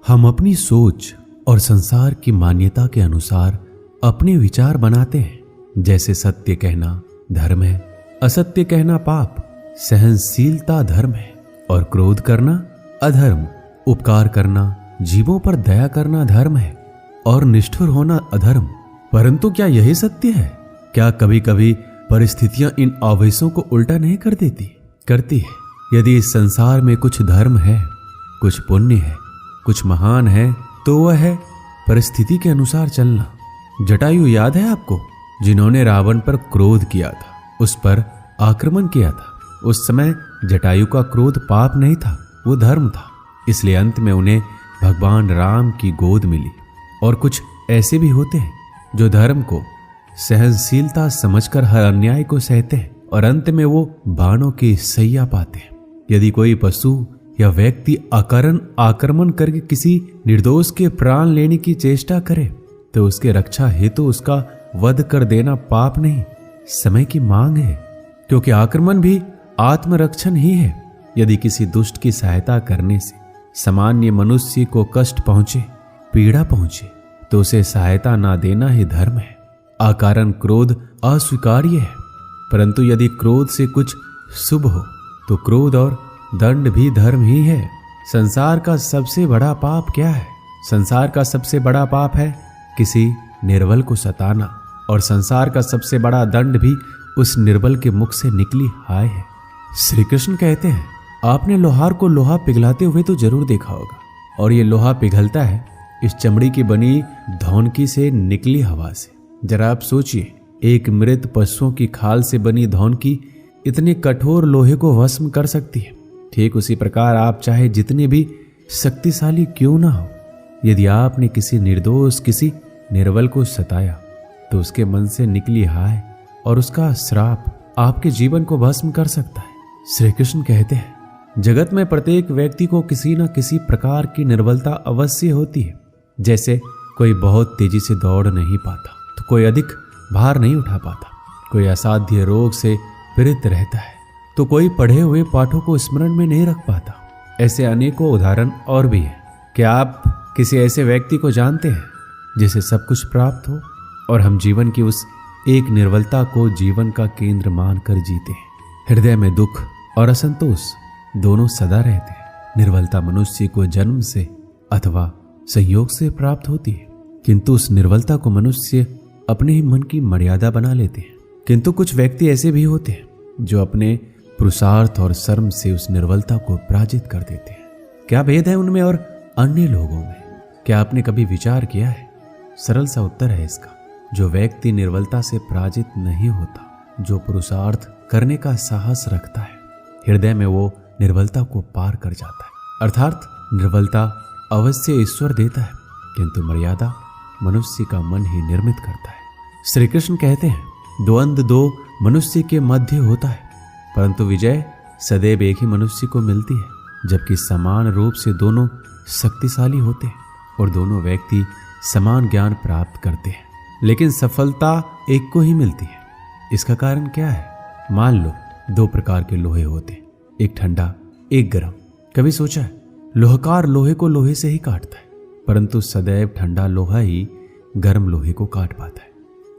हम अपनी सोच और संसार की मान्यता के अनुसार अपने विचार बनाते हैं। जैसे सत्य कहना धर्म है, असत्य कहना पाप, सहनशीलता धर्म है और क्रोध करना अधर्म, उपकार करना, जीवों पर दया करना धर्म है और निष्ठुर होना अधर्म। परंतु क्या यही सत्य है? क्या कभी कभी परिस्थितियां इन आवेशों को उल्टा नहीं करती है। यदि इस संसार में कुछ धर्म है, कुछ पुण्य है, कुछ महान है, तो वह है परिस्थिति के अनुसार चलना। जटायु याद है आपको, जिन्होंने रावण पर क्रोध किया था, उस पर आक्रमण किया था। उस समय जटायु का क्रोध पाप नहीं था, वो धर्म था। इसलिए अंत में उन्हें भगवान राम की गोद मिली। और कुछ ऐसे भी होते हैं जो धर्म को सहनशीलता समझकर हर अन्याय को सहते हैं और अंत में वो बाणों की सैया पाते हैं। यदि कोई पशु या व्यक्ति अकारण आक्रमण करके किसी निर्दोष के प्राण लेने की चेष्टा करे तो उसके रक्षा हेतु उसका वध कर देना पाप नहीं, समय की मांग है, क्योंकि आक्रमण भी आत्मरक्षण ही है। यदि किसी दुष्ट की सहायता करने से सामान्य मनुष्य को कष्ट पहुंचे, पीड़ा पहुंचे, तो उसे सहायता ना देना ही धर्म है। अकारण क्रोध अस्वीकार्य है, परंतु यदि क्रोध से कुछ शुभ हो तो क्रोध और दंड भी धर्म ही है। संसार का सबसे बड़ा पाप क्या है? संसार का सबसे बड़ा पाप है किसी निर्बल को सताना, और संसार का सबसे बड़ा दंड भी उस निर्बल के मुख से निकली हाय है। श्री कृष्ण कहते हैं, आपने लोहार को लोहा पिघलाते हुए तो जरूर देखा होगा, और ये लोहा पिघलता है इस चमड़ी की बनी धौनकी से निकली हवा से। जरा आप सोचिए, एक मृत पशुओं की खाल से बनी धौनकी इतने कठोर लोहे को भस्म कर सकती है। ठीक उसी प्रकार आप चाहे जितने भी शक्तिशाली क्यों ना हो, यदि आपने किसी निर्दोष, किसी निर्बल को सताया तो उसके मन से निकली हाय और उसका श्राप आपके जीवन को भस्म कर सकता है। श्री कृष्ण कहते हैं, जगत में प्रत्येक व्यक्ति को किसी न किसी प्रकार की निर्बलता अवश्य होती है। जैसे कोई बहुत तेजी से दौड़ नहीं पाता, तो कोई अधिक भार नहीं उठा पाता, कोई असाध्य रोग से पीड़ित रहता है, तो कोई पढ़े हुए पाठों को स्मरण में नहीं रख पाता। ऐसे अनेकों उदाहरण और भी हैं। क्या आप किसी ऐसे व्यक्ति को जानते हैं जिसे सब कुछ प्राप्त हो और हम जीवन की उस एक निर्बलता को जीवन का केंद्र मानकर जीते हैं? हृदय में दुख और असंतोष दोनों सदा रहते हैं। निर्बलता मनुष्य को जन्म से अथवा संयोग से प्राप्त होती है, किंतु उस निर्बलता को मनुष्य अपने ही मन की मर्यादा बना लेते हैं। किंतु कुछ व्यक्ति ऐसे भी होते हैं जो अपने पुरुषार्थ और शर्म से उस निर्बलता को पराजित कर देते हैं। क्या भेद है उनमें और अन्य लोगों में? क्या आपने कभी विचार किया है? सरल सा उत्तर है इसका, जो व्यक्ति निर्बलता से पराजित नहीं होता, जो पुरुषार्थ करने का साहस रखता है, हृदय में वो निर्बलता को पार कर जाता है। अर्थात निर्बलता अवश्य ईश्वर देता है, किंतु मर्यादा मनुष्य का मन ही निर्मित करता है। श्री कृष्ण कहते हैं, द्वंद्व दो मनुष्य के मध्य होता है, परंतु विजय सदैव एक ही मनुष्य को मिलती है। जबकि समान रूप से दोनों शक्तिशाली होते हैं और दोनों व्यक्ति समान ज्ञान प्राप्त करते हैं, लेकिन सफलता एक को ही मिलती है। इसका कारण क्या है? मान लो दो प्रकार के लोहे होते हैं, एक ठंडा, एक गर्म। कभी सोचा है, लोहकार लोहे को लोहे से ही काटता है, परंतु सदैव ठंडा लोहा ही गर्म लोहे को काट पाता है।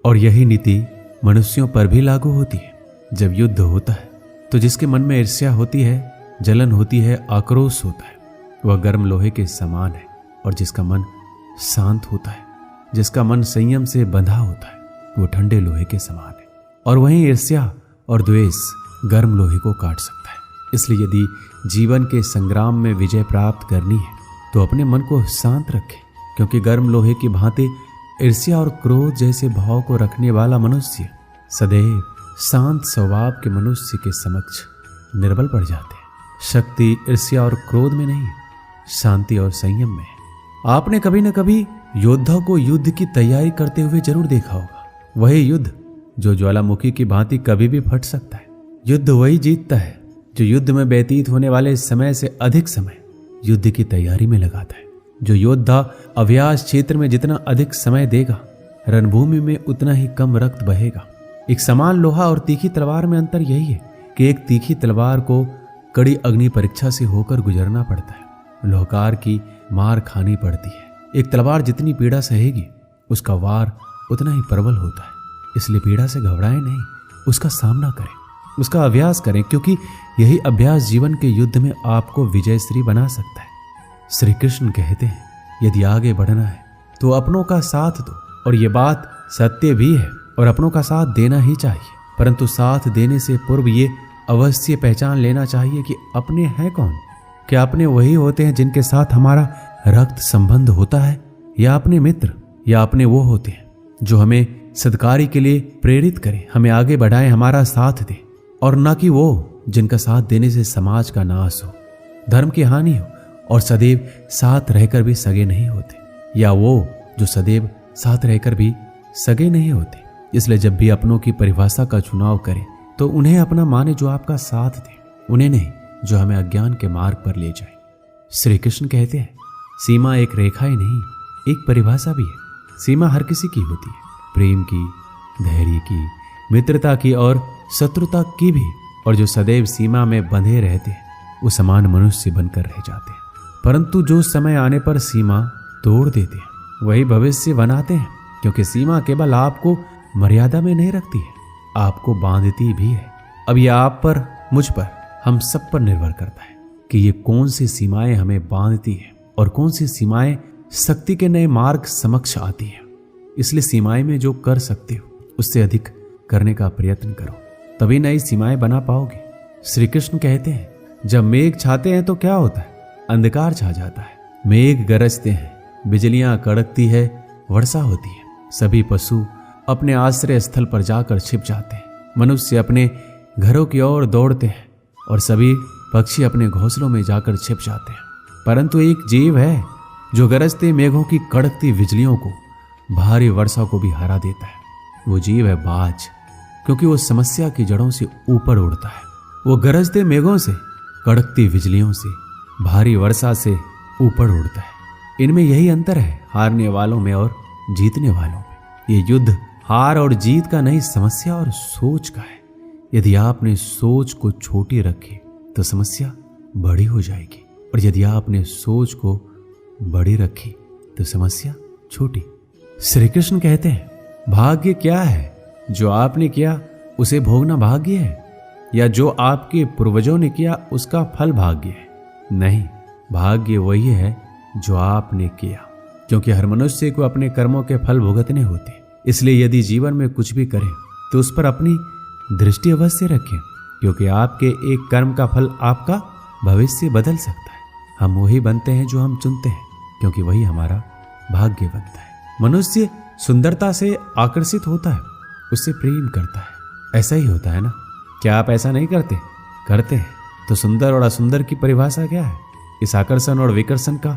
और यही नीति मनुष्यों पर भी लागू होती है। जब युद्ध होता है तो जिसके मन में ईर्ष्या होती है, जलन होती है, आक्रोश होता है, वह गर्म लोहे के समान है। और जिसका मन शांत होता है, जिसका मन संयम से बंधा होता है, वो ठंडे लोहे के समान है। और वहीं ईर्ष्या और द्वेष गर्म लोहे को काट सकता है। इसलिए यदि जीवन के संग्राम में विजय प्राप्त करनी है तो अपने मन को शांत रखें, क्योंकि गर्म लोहे की भांति ईर्ष्या और क्रोध जैसे भाव को रखने वाला मनुष्य सदैव शांत स्वभाव के मनुष्य के समक्ष निर्बल पड़ जाते हैं। शक्ति ईर्ष्या और क्रोध में नहीं, शांति और संयम में है। आपने कभी न कभी योद्धा को युद्ध की तैयारी करते हुए जरूर देखा होगा। वही युद्ध जो ज्वालामुखी की भांति कभी भी फट सकता है। युद्ध वही जीतता है जो युद्ध में व्यतीत होने वाले समय से अधिक समय युद्ध की तैयारी में लगाता है। जो योद्धा अभ्यास क्षेत्र में जितना अधिक समय देगा, रणभूमि में उतना ही कम रक्त बहेगा। एक समान लोहा और तीखी तलवार में अंतर यही है कि एक तीखी तलवार को कड़ी अग्नि परीक्षा से होकर गुजरना पड़ता है। लोहकार की मार खानी पड़ती है। एक तलवार जितनी पीड़ा सहेगी उसका वार उतना ही प्रबल होता है। इसलिए पीड़ा से घबराएं नहीं, उसका सामना करें, उसका अभ्यास करें, क्योंकि यही अभ्यास जीवन के युद्ध में आपको विजयश्री बना सकता है। श्री कृष्ण कहते हैं, यदि आगे बढ़ना है तो अपनों का साथ दो। और ये बात सत्य भी है और अपनों का साथ देना ही चाहिए, परंतु साथ देने से पूर्व ये अवश्य पहचान लेना चाहिए कि अपने हैं कौन। क्या अपने वही होते हैं जिनके साथ हमारा रक्त संबंध होता है, या अपने मित्र, या अपने वो होते हैं जो हमें सत्कार्य के लिए प्रेरित करें, हमें आगे बढ़ाएं, हमारा साथ दें, और न कि वो जिनका साथ देने से समाज का नाश हो, धर्म की हानि हो और सदैव साथ रहकर भी सगे नहीं होते, या वो जो सदैव साथ रहकर भी सगे नहीं होते। इसलिए जब भी अपनों की परिभाषा का चुनाव करें तो उन्हें अपना माने जो आपका साथ दे, उन्हें नहीं जो हमें अज्ञान के मार्ग पर ले जाए। श्री कृष्ण कहते हैं, सीमा एक रेखा ही नहीं, एक परिभाषा भी है। सीमा हर किसी की होती है, प्रेम की, धैर्य की, मित्रता की और शत्रुता की भी। और जो सदैव सीमा में बंधे रहते हैं वो समान मनुष्य बनकर रह जाते हैं, परंतु जो समय आने पर सीमा तोड़ देते हैं वही भविष्य बनाते हैं, क्योंकि सीमा केवल आपको मर्यादा में नहीं रखती है, आपको बांधती भी है। अब यह आप पर, मुझ पर, हम सब पर निर्भर करता है कि ये कौन सी सीमाएं हमें बांधती है और कौन सी सीमाएं शक्ति के नए मार्ग समक्ष आती है। इसलिए सीमाएं में जो कर सकते हो उससे अधिक करने का प्रयत्न करो, तभी नई सीमाएं बना पाओगे। श्री कृष्ण कहते हैं, जब मेघ छाते हैं तो क्या होता है, अंधकार छा जाता है। मेघ गरजते हैं, बिजलियां कड़कती है, वर्षा होती है, सभी पशु अपने आश्रय स्थल पर जाकर छिप जाते हैं, मनुष्य अपने घरों की ओर दौड़ते हैं और सभी पक्षी अपने घोंसलों में जाकर छिप जाते हैं। परंतु एक जीव है जो गरजते मेघों की कड़कती बिजलियों को, भारी वर्षा को भी हरा देता है। वो जीव है बाज, क्योंकि वो समस्या की जड़ों से ऊपर उड़ता है। वो गरजते मेघों से, कड़कती बिजलियों से, भारी वर्षा से ऊपर उड़ता है। इनमें यही अंतर है हारने वालों में और जीतने वालों में। ये युद्ध हार और जीत का नहीं, समस्या और सोच का है। यदि आपने सोच को छोटी रखी तो समस्या बड़ी हो जाएगी, और यदि आपने सोच को बड़ी रखी तो समस्या छोटी। श्री कृष्ण कहते हैं, भाग्य क्या है, जो आपने किया उसे भोगना भाग्य है, या जो आपके पूर्वजों ने किया उसका फल भाग्य है? नहीं, भाग्य वही है जो आपने किया, क्योंकि हर मनुष्य को अपने कर्मों के फल भुगतने होते हैं। इसलिए यदि जीवन में कुछ भी करें तो उस पर अपनी दृष्टि अवश्य रखें, क्योंकि आपके एक कर्म का फल आपका भविष्य बदल सकता है। हम वही बनते हैं जो हम चुनते हैं, क्योंकि वही हमारा भाग्य बनता है। मनुष्य सुंदरता से आकर्षित होता है, उससे प्रेम करता है। ऐसा ही होता है ना? क्या आप ऐसा नहीं करते? करते हैं। तो सुंदर और असुंदर की परिभाषा क्या है? इस आकर्षण और विकर्षण का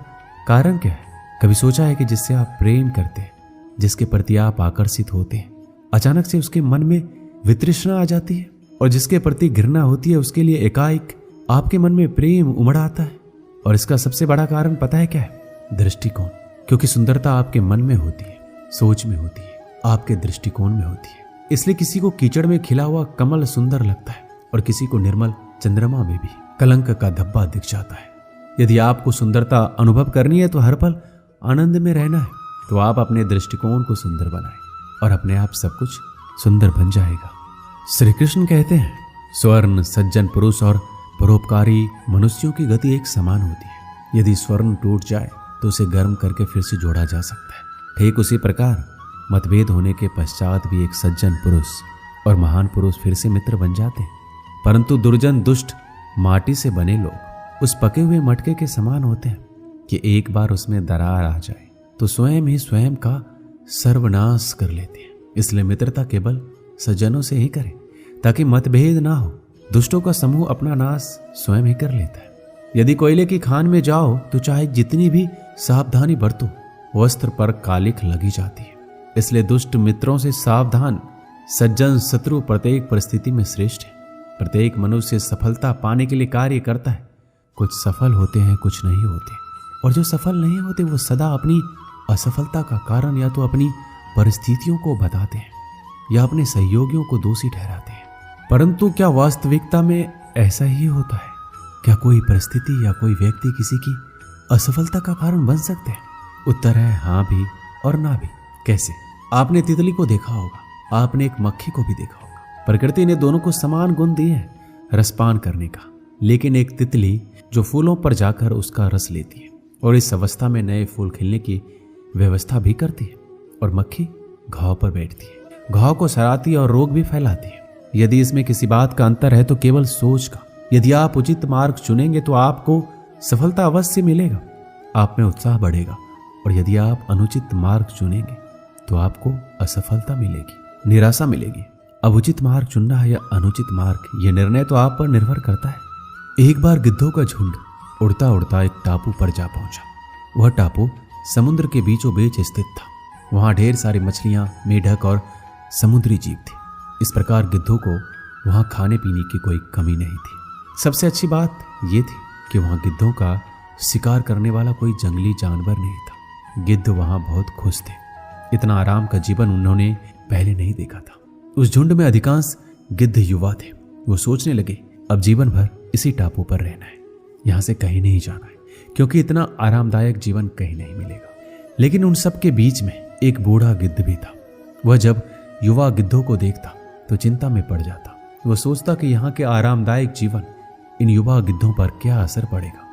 कारण क्या है? कभी सोचा है कि जिससे आप प्रेम करते हैं, जिसके प्रति आप आकर्षित होते हैं, अचानक से उसके मन में वितृष्णा आ जाती है, और जिसके प्रति घृणा होती है उसके लिए एकाएक आपके मन में प्रेम उमड़ आता है। और इसका सबसे बड़ा कारण पता है क्या है? दृष्टिकोण। क्योंकि सुंदरता आपके मन में होती है, सोच में होती है, आपके दृष्टिकोण में होती है। इसलिए किसी को कीचड़ में खिला हुआ कमल सुंदर लगता है, और किसी को निर्मल चंद्रमा में भी कलंक का धब्बा दिख जाता है। यदि आपको सुंदरता अनुभव करनी है तो हर पल आनंद में रहना है, तो आप अपने दृष्टिकोण को सुंदर बनाएं, और अपने आप सब कुछ सुंदर बन जाएगा। श्री कृष्ण कहते हैं, स्वर्ण, सज्जन पुरुष और परोपकारी मनुष्यों की गति एक समान होती है। यदि स्वर्ण टूट जाए तो उसे गर्म करके फिर से जोड़ा जा सकता है। ठीक उसी प्रकार मतभेद होने के पश्चात भी एक सज्जन पुरुष और महान पुरुष फिर से मित्र बन जाते हैं। परंतु दुर्जन, दुष्ट, माटी से बने लोग उस पके हुए मटके के समान होते हैं कि एक बार उसमें दरार आ जाए तो स्वयं ही स्वयं का सर्वनाश कर लेते हैं। इसलिए मित्रता केवल सज्जनों से ही करें, ताकि मतभेद ना हो। दुष्टों का समूह अपना नाश स्वयं ही कर लेता है। यदि कोयले की खान में जाओ तो चाहे जितनी भी सावधानी बरतो, वस्त्र पर कालिख लगी जाती है। इसलिए दुष्ट मित्रों से सावधान। सज्जन शत्रु प्रत्येक परिस्थिति में श्रेष्ठ है। प्रत्येक मनुष्य सफलता पाने के लिए कार्य करता है। कुछ सफल होते हैं, कुछ नहीं होते, और जो सफल नहीं होते वो सदा अपनी असफलता का कारण या तो अपनी परिस्थितियों को बताते हैं या अपने सहयोगियों को दोषी ठहराते हैं। परंतु क्या वास्तविकता में ऐसा ही होता है? क्या कोई परिस्थिति या कोई व्यक्ति किसी की असफलता का कारण बन सकते हैं? उत्तर है हाँ भी और ना भी। कैसे? आपने तितली को देखा होगा, आपने एक मक्खी को भी देखा होगा। प्रकृति ने दोनों को समान गुण दिए हैं रसपान करने का, लेकिन एक तितली जो फूलों पर जाकर उसका रस लेती है और इस अवस्था में नए फूल खिलने की व्यवस्था भी करती है, और मक्खी घाव पर बैठती है, घाव को सराती है और रोग भी फैलाती है। यदि इसमें किसी बात का अंतर है तो केवल सोच का। यदि आप उचित मार्ग चुनेंगे तो आपको सफलता अवश्य मिलेगा, आप में उत्साह बढ़ेगा, और यदि आप अनुचित मार्ग चुनेंगे तो आपको असफलता मिलेगी, निराशा मिलेगी। अब उचित मार्ग चुनना है या अनुचित मार्ग, यह निर्णय तो आप पर निर्भर करता है। एक बार गिद्धों का झुंड उड़ता उड़ता एक टापू पर जा पहुंचा। वह टापू समुद्र के बीचों बीच स्थित था। वहां ढेर सारी मछलियां, मेढक और समुद्री जीव थे। इस प्रकार गिद्धों को वहां खाने पीने की कोई कमी नहीं थी। सबसे अच्छी बात यह थी कि वहां गिद्धों का शिकार करने वाला कोई जंगली जानवर नहीं था। गिद्ध वहां बहुत खुश थे। इतना आराम का जीवन उन्होंने पहले नहीं देखा था। उस झुंड में अधिकांश गिद्ध युवा थे। वो सोचने लगे अब जीवन भर इसी टापू पर रहना है, यहां से कहीं नहीं जाना है, क्योंकि इतना आरामदायक जीवन कहीं नहीं मिलेगा। लेकिन उन सब के बीच में एक बूढ़ा गिद्ध भी था। वह जब युवा गिद्धों को देखता तो चिंता में पड़ जाता। वह सोचता कि यहाँ के आरामदायक जीवन इन युवा गिद्धों पर क्या असर पड़ेगा,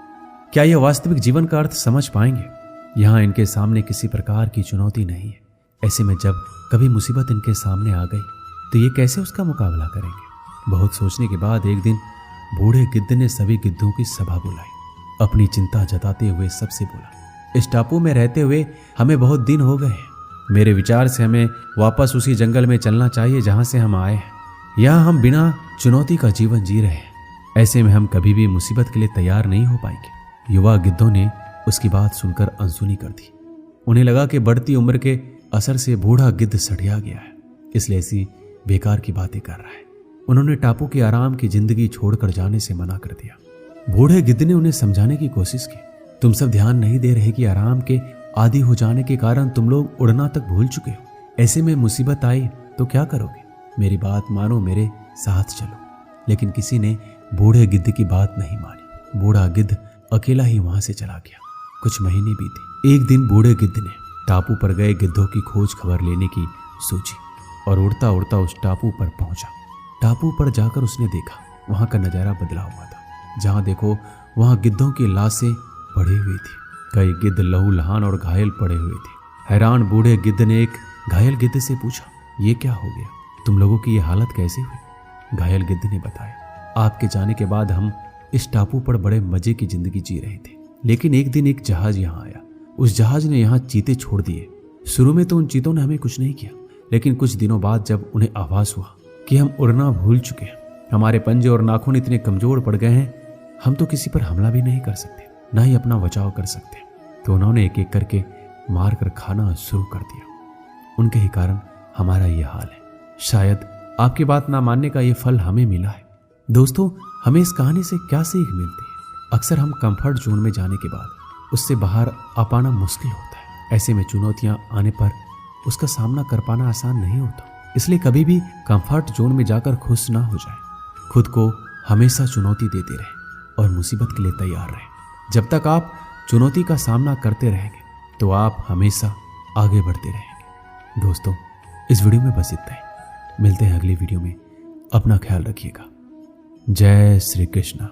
क्या यह वास्तविक जीवन का अर्थ समझ पाएंगे। यहाँ इनके सामने किसी प्रकार की चुनौती नहीं है। ऐसे में जब कभी मुसीबत इनके सामने आ गई तो ये कैसे उसका मुकाबला करेंगे। बहुत सोचने के बाद एक दिन बूढ़े गिद्ध ने सभी गिद्धों की सभा बुलाई। अपनी चिंता जताते हुए सबसे बोला, इस टापू में रहते हुए हमें बहुत दिन हो गए हैं। मेरे विचार से हमें वापस उसी जंगल में चलना चाहिए जहां से हम आए हैं। यहाँ हम बिना चुनौती का जीवन जी रहे हैं। ऐसे में हम कभी भी मुसीबत के लिए तैयार नहीं हो पाएंगे। युवा गिद्धों ने उसकी बात सुनकर अनसुनी कर दी। उन्हें लगा कि बढ़ती उम्र के असर से बूढ़ा गिद्ध सठिया गया है, इसलिए ऐसी बेकार की बातें कर रहा है। उन्होंने टापू की आराम की जिंदगी छोड़कर जाने से मना कर दिया। बूढ़े गिद्ध ने उन्हें समझाने की कोशिश की, तुम सब ध्यान नहीं दे रहे कि आराम के आदी हो जाने के कारण तुम लोग उड़ना तक भूल चुके हो। ऐसे में मुसीबत आई तो क्या करोगे? मेरी बात मानो, मेरे साथ चलो। लेकिन किसी ने बूढ़े गिद्ध की बात नहीं मानी। बूढ़ा गिद्ध अकेला ही वहां से चला गया। कुछ महीने बीते। एक दिन बूढ़े गिद्ध ने टापू पर गए गिद्धों की खोज खबर लेने की सोची और उड़ता उड़ता उस टापू पर पहुंचा। टापू पर जाकर उसने देखा वहां का नजारा बदला हुआ था। जहां देखो वहां गिद्धों की लाशें पड़ी हुई थी। कई गिद्ध लहूलुहान और घायल पड़े हुए थे। हैरान बूढ़े गिद्ध ने एक घायल गिद्ध से पूछा, ये क्या हो गया? तुम लोगों की ये हालत कैसे हुई? घायल गिद्ध ने बताया, आपके जाने के बाद हम इस टापू पर बड़े मजे की जिंदगी जी रहे थे, लेकिन एक दिन एक जहाज यहाँ आया। उस जहाज ने यहाँ चीते छोड़ दिए। शुरू में तो उन चीतों ने हमें कुछ नहीं किया, लेकिन कुछ दिनों बाद जब उन्हें आभास हुआ कि हम उड़ना भूल चुके हैं, हमारे पंजे और नाखून इतने कमजोर पड़ गए हैं, हम तो किसी पर हमला भी नहीं कर सकते, ना ही अपना बचाव कर सकते, तो उन्होंने एक एक करके मार कर खाना शुरू कर दिया। उनके ही कारण हमारा ये हाल है। शायद आपकी बात ना मानने का ये फल हमें मिला है। दोस्तों, हमें इस कहानी से क्या सीख मिलती है? अक्सर हम कंफर्ट जोन में जाने के बाद उससे बाहर आ पाना मुश्किल होता है। ऐसे में चुनौतियां आने पर उसका सामना कर पाना आसान नहीं होता। इसलिए कभी भी कंफर्ट जोन में जाकर खुश ना हो जाए। खुद को हमेशा चुनौती देते रहे और मुसीबत के लिए तैयार रहे। जब तक आप चुनौती का सामना करते रहेंगे तो आप हमेशा आगे बढ़ते रहेंगे। दोस्तों, इस वीडियो में बस इतना ही। मिलते हैं अगली वीडियो में। अपना ख्याल रखिएगा। जय श्री कृष्ण।